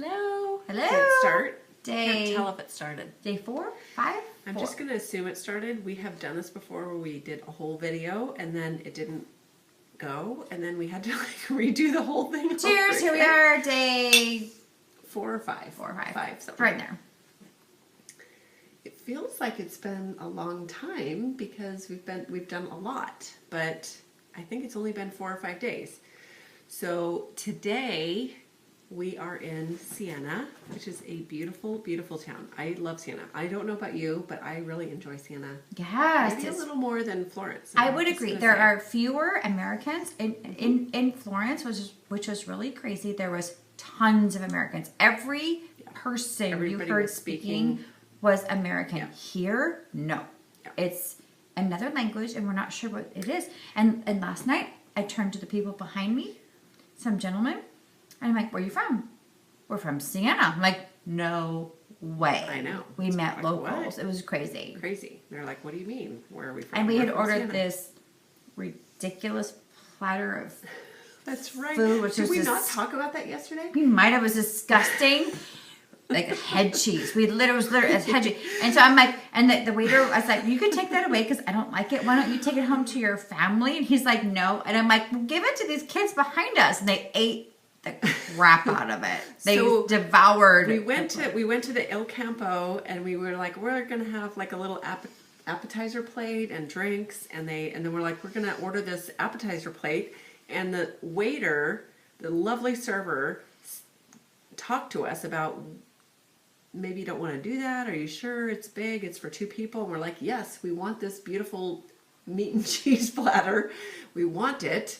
Hello. Hello. Did it start? Day. Can't tell if it started. Day 4, 5. I'm 4. just going to assume it started. We have done this before where we did a whole video and then it didn't go and then we had to redo the whole thing. Cheers. Here we are. Day 4 or 5. 4 or 5. 5. Something. Right there. It feels like it's been a long time because we've done a lot, but I think it's only been 4 or 5 days. So today we are in Siena, which is a beautiful, beautiful town. I love Siena. I don't know about you, but I really enjoy Siena. Yes. Maybe a little more than Florence. I would agree. There are fewer Americans in Florence, which was really crazy. There was tons of Americans. Every person Everybody you heard was speaking was American. Yeah. Here, no. Yeah. It's another language, and we're not sure what it is. And last night, I turned to the people behind me, some gentlemen, and I'm like, "Where are you from?" "We're from Siena." I'm like, "No way." I know. We It's met like, locals. what? It was crazy. Crazy. They're like, what do you mean? Where are we from? And we We're had from ordered Siena. this ridiculous platter of That's right. food, which Did was we just, not talk about that yesterday? we might have, it was disgusting. Like head cheese. We literally was literally as head cheese. And so I'm like, and the waiter, I was like, "You can take that away because I don't like it. Why don't you take it home to your family?" And he's like, "No." And I'm like, "Well, give it to these kids behind us." And they ate the crap out of it. They devoured. We went to the Il Campo and we were like, we're gonna have like a little appetizer plate and drinks, and then we're like, we're gonna order this appetizer plate, and the waiter, the lovely server, talked to us about, maybe you don't want to do that. Are you sure it's big? It's for 2 people. And we're like, yes, we want this beautiful meat and cheese platter. We want it.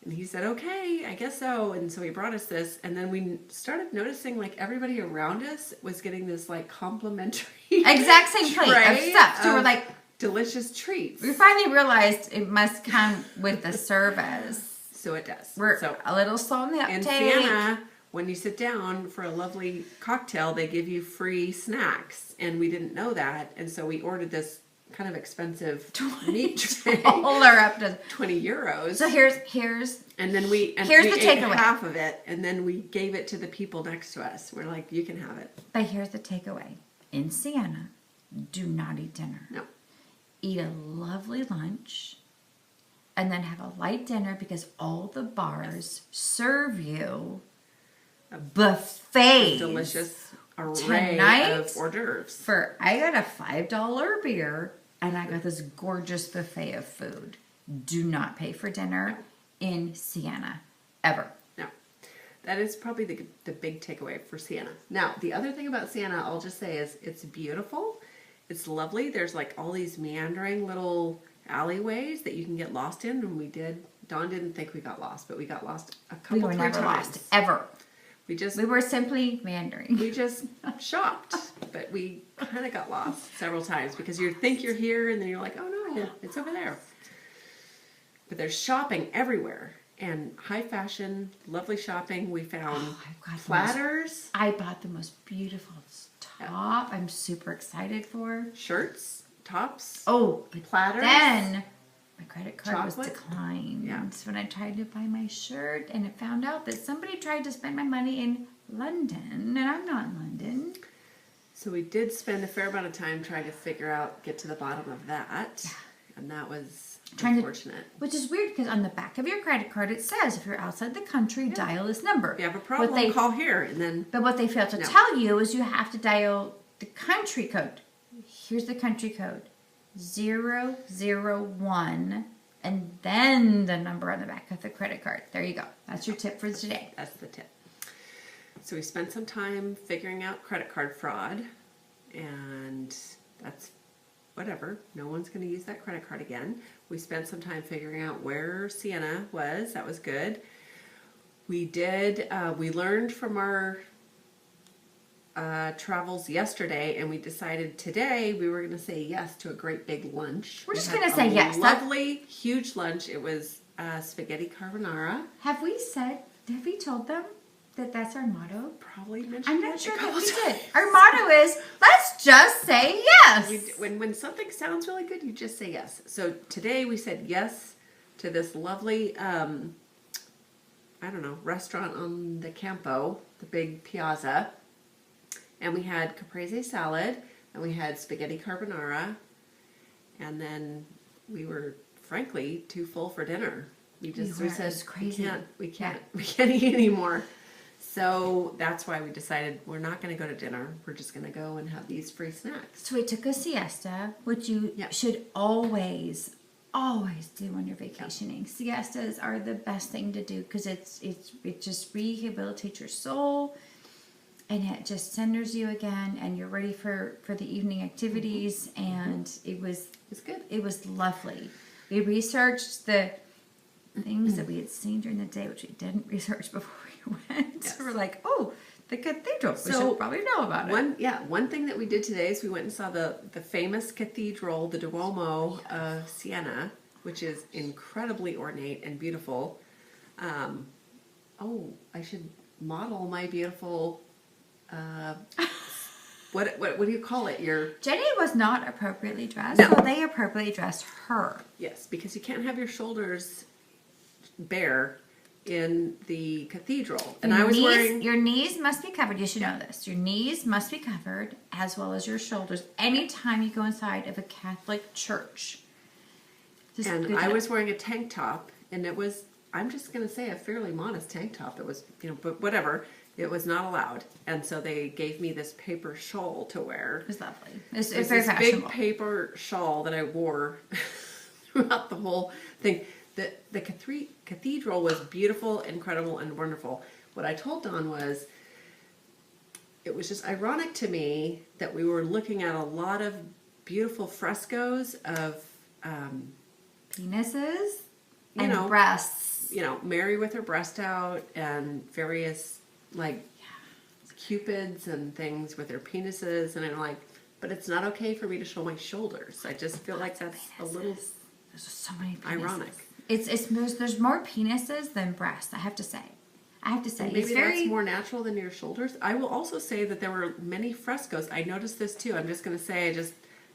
And he said, okay, I guess so. And so he brought us this. And then we started noticing like everybody around us was getting this like complimentary exact same plate of stuff. So we're like, delicious treats. we finally realized it must come with the service. So it does. We're so a little slow in the in uptake. Siena, when you sit down for a lovely cocktail, they give you free snacks, and we didn't know that, and so we ordered this kind of expensive meat tray, up to 20 euros. So here's and then we the ate takeaway. half of it, and then we gave it to the people next to us. We're like, you can have it. But here's the takeaway. In Siena, do not eat dinner. No. Eat a lovely lunch and then have a light dinner because all the bars serve you buffets. Delicious array Tonight, of hors d'oeuvres. I got a $5 beer and I got this gorgeous buffet of food. Do not pay for dinner in Siena, ever. No. That is probably the big takeaway for Siena. Now, the other thing about Siena, I'll just say, is it's beautiful. It's lovely. There's like all these meandering little alleyways that you can get lost in, and Dawn didn't think we got lost, but we got lost a couple, We were 3 never times. lost, ever. We We were simply meandering. we just shopped, but we kind of got lost several times because you think you're here and then you're like, oh no, it's over there. But there's shopping everywhere, and high fashion, lovely shopping. We found I've got platters, I bought the most beautiful top. I'm super excited for. shirts, tops, Oh, but platters. then my credit card was Chocolate? declined. Yeah. So when I tried to buy my shirt, and it found out that somebody tried to spend my money in London, and I'm not in London. So we did spend a fair amount of time trying to get to the bottom of that, and that was unfortunate. Which is weird because on the back of your credit card it says if you're outside the country, dial this number. If you have a problem, call here, and then. But what they fail to tell you is you have to dial the country code. Here's the country code. 001, and then the number on the back of the credit card. There you go. That's your tip for today. That's the tip. So we spent some time figuring out credit card fraud, and that's whatever. No one's going to use that credit card again. We spent some time figuring out where Siena was. That was good. We learned from our travels yesterday, and we decided today we were going to say yes to a great big lunch. We're just going to say yes. Lovely, huge lunch. It was spaghetti carbonara. Have we told them that that's our motto? Probably mentioned I'm it not a sure that couple we times. did. Our motto is, let's just say yes. When something sounds really good, you just say yes. So today we said yes to this lovely, restaurant on the Campo, the big piazza. And we had caprese salad, and we had spaghetti carbonara, and then we were, frankly, too full for dinner. We said, it's crazy. we can't eat anymore. So that's why we decided we're not going to go to dinner. We're just going to go and have these free snacks. So we took a siesta, which you should always do when you're vacationing. Siestas are the best thing to do because it just rehabilitates your soul. And it just centers you again, and you're ready for the evening activities. And it was good. It was lovely. We researched the things that we had seen during the day, which we didn't research before we went. Yes. So we're like, oh, the cathedral. We So should probably know about it. One thing that we did today is we went and saw the famous cathedral, the Duomo of Siena, which is incredibly ornate and beautiful. I should model my beautiful. What do you call it? Jenny was not appropriately dressed, No. so they appropriately dressed her. Yes, because you can't have your shoulders bare in the cathedral. And I was wearing Your knees must be covered. You should know this. Your knees must be covered as well as your shoulders anytime you go inside of a Catholic church. and I was wearing a tank top, and it was, I'm just going to say, a fairly modest tank top. It was, but whatever. It was not allowed, and so they gave me this paper shawl to wear. It was lovely. It's It's very this fashionable. big paper shawl that I wore throughout the whole thing. The cathedral was beautiful, incredible, and wonderful. What I told Dawn was, it was just ironic to me that we were looking at a lot of beautiful frescoes of, Penises and breasts. Mary with her breast out, and various cupids and things with their penises, and I'm like, but it's not okay for me to show my shoulders. I just feel like that's a little There's so many penises. ironic. There's more penises than breasts. I have to say. And maybe that's more natural than your shoulders. I will also say that there were many frescoes. I noticed this too. I'm just going to say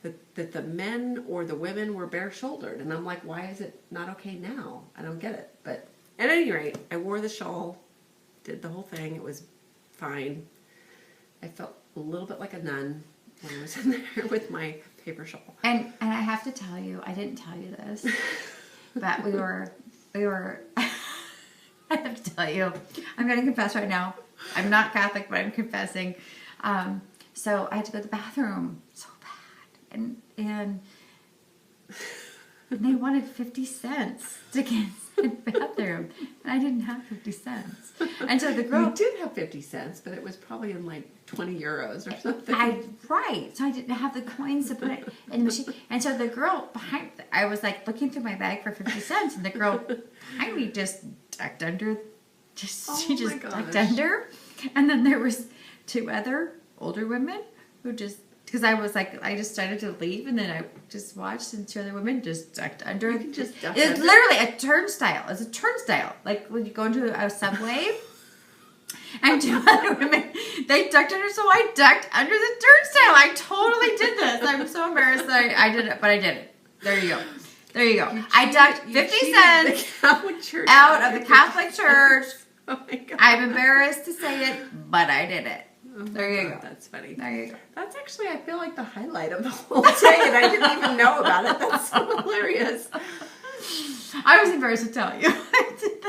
that the men or the women were bare shouldered, and I'm like, why is it not okay now? I don't get it. But at any rate, I wore the shawl, did the whole thing. It was fine. I felt a little bit like a nun when I was in there with my paper shawl. And I have to tell you, I didn't tell you this, but we were. I have to tell you, I'm going to confess right now. I'm not Catholic, but I'm confessing. So I had to go to the bathroom so bad, and they wanted 50 cents to get in the bathroom, and I didn't have 50 cents. And so the girl did have 50 cents, but it was probably in like 20 euros or something. Right. So I didn't have the coins to put it in the machine. And so the girl behind, I was like looking through my bag for 50 cents, and the girl behind me just ducked under. She just ducked under. And then there was two other older women who just, because I was like, I just started to leave, and then I just watched, and two other women just ducked under. You can just duck It's under. literally a turnstile. It's a turnstile. Like when you go into a subway. And two other women, they ducked under, so I ducked under the turnstile. I totally did this. I'm so embarrassed that I did it, but I did it. There you go. There you go. I ducked 50 cents out of the Catholic Church. Oh my God. I'm embarrassed to say it, but I did it. There you go. That's funny. There you go. That's actually, I feel like, the highlight of the whole day, and I didn't even know about it. That's so hilarious. I was embarrassed to tell you.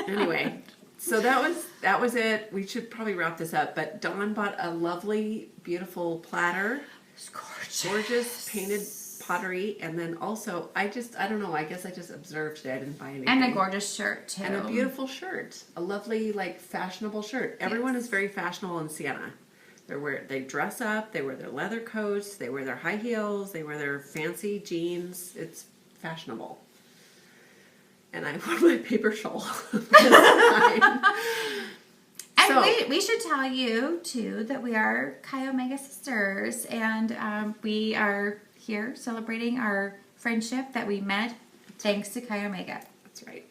Anyway, so that was it. We should probably wrap this up, but Dawn bought a lovely, beautiful platter. It's gorgeous. Gorgeous painted pottery, and then also, I don't know, I guess I just observed today. I didn't buy anything. And a gorgeous shirt, too. And a beautiful shirt. A lovely, fashionable shirt. Everyone is very fashionable in Siena. They dress up, they wear their leather coats, they wear their high heels, they wear their fancy jeans. It's fashionable. And I wore my paper shawl. And we should tell you, too, that we are Chi Omega sisters, and we are here celebrating our friendship that we met thanks to Chi Omega. That's right.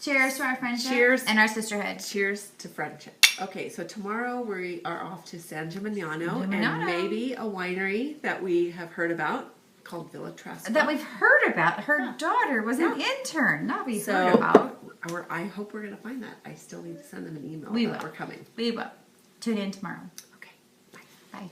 Cheers to our friendship. Cheers. And our sisterhood. Cheers to friendship. Okay, so tomorrow we are off to San Gimignano, and maybe a winery that we have heard about called Villa Trasco. That we've heard about. Her daughter was an intern. Not we heard about. I hope we're going to find that. I still need to send them an email We that will. we're coming. We will. Tune in tomorrow. Okay. Bye. Bye.